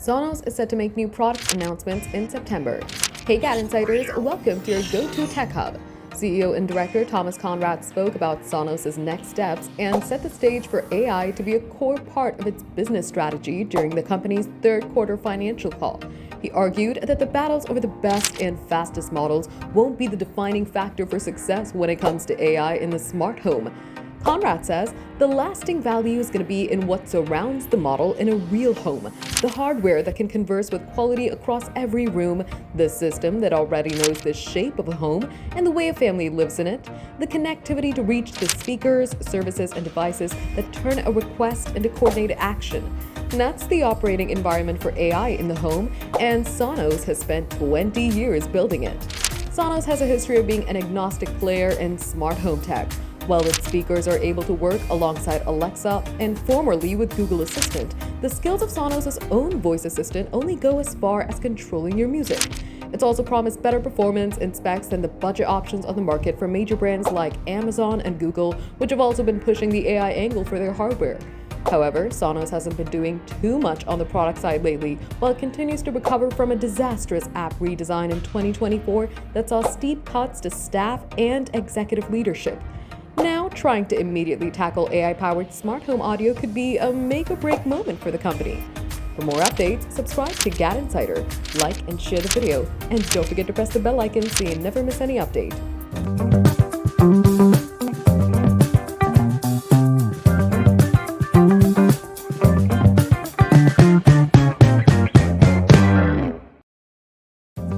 Sonos is set to make new product announcements in September. Hey GadInsiders, welcome to your go-to tech hub. CEO and director Thomas Conrad spoke about Sonos' next steps and set the stage for AI to be a core part of its business strategy during the company's third quarter financial call. He argued that the battles over the best and fastest models won't be the defining factor for success when it comes to AI in the smart home. Conrad says the lasting value is going to be in what surrounds the model in a real home, the hardware that can converse with quality across every room, the system that already knows the shape of a home and the way a family lives in it, the connectivity to reach the speakers, services, and devices that turn a request into coordinated action. And that's the operating environment for AI in the home, and Sonos has spent 20 years building it. Sonos has a history of being an agnostic player in smart home tech. While its speakers are able to work alongside Alexa and formerly with Google Assistant, the skills of Sonos' own voice assistant only go as far as controlling your music. It's also promised better performance and specs than the budget options on the market from major brands like Amazon and Google, which have also been pushing the AI angle for their hardware. However, Sonos hasn't been doing too much on the product side lately, while it continues to recover from a disastrous app redesign in 2024 that saw steep cuts to staff and executive leadership. Now, trying to immediately tackle AI-powered smart home audio could be a make-or-break moment for the company. For more updates, subscribe to GadInsider, like and share the video, and don't forget to press the bell icon so you never miss any update.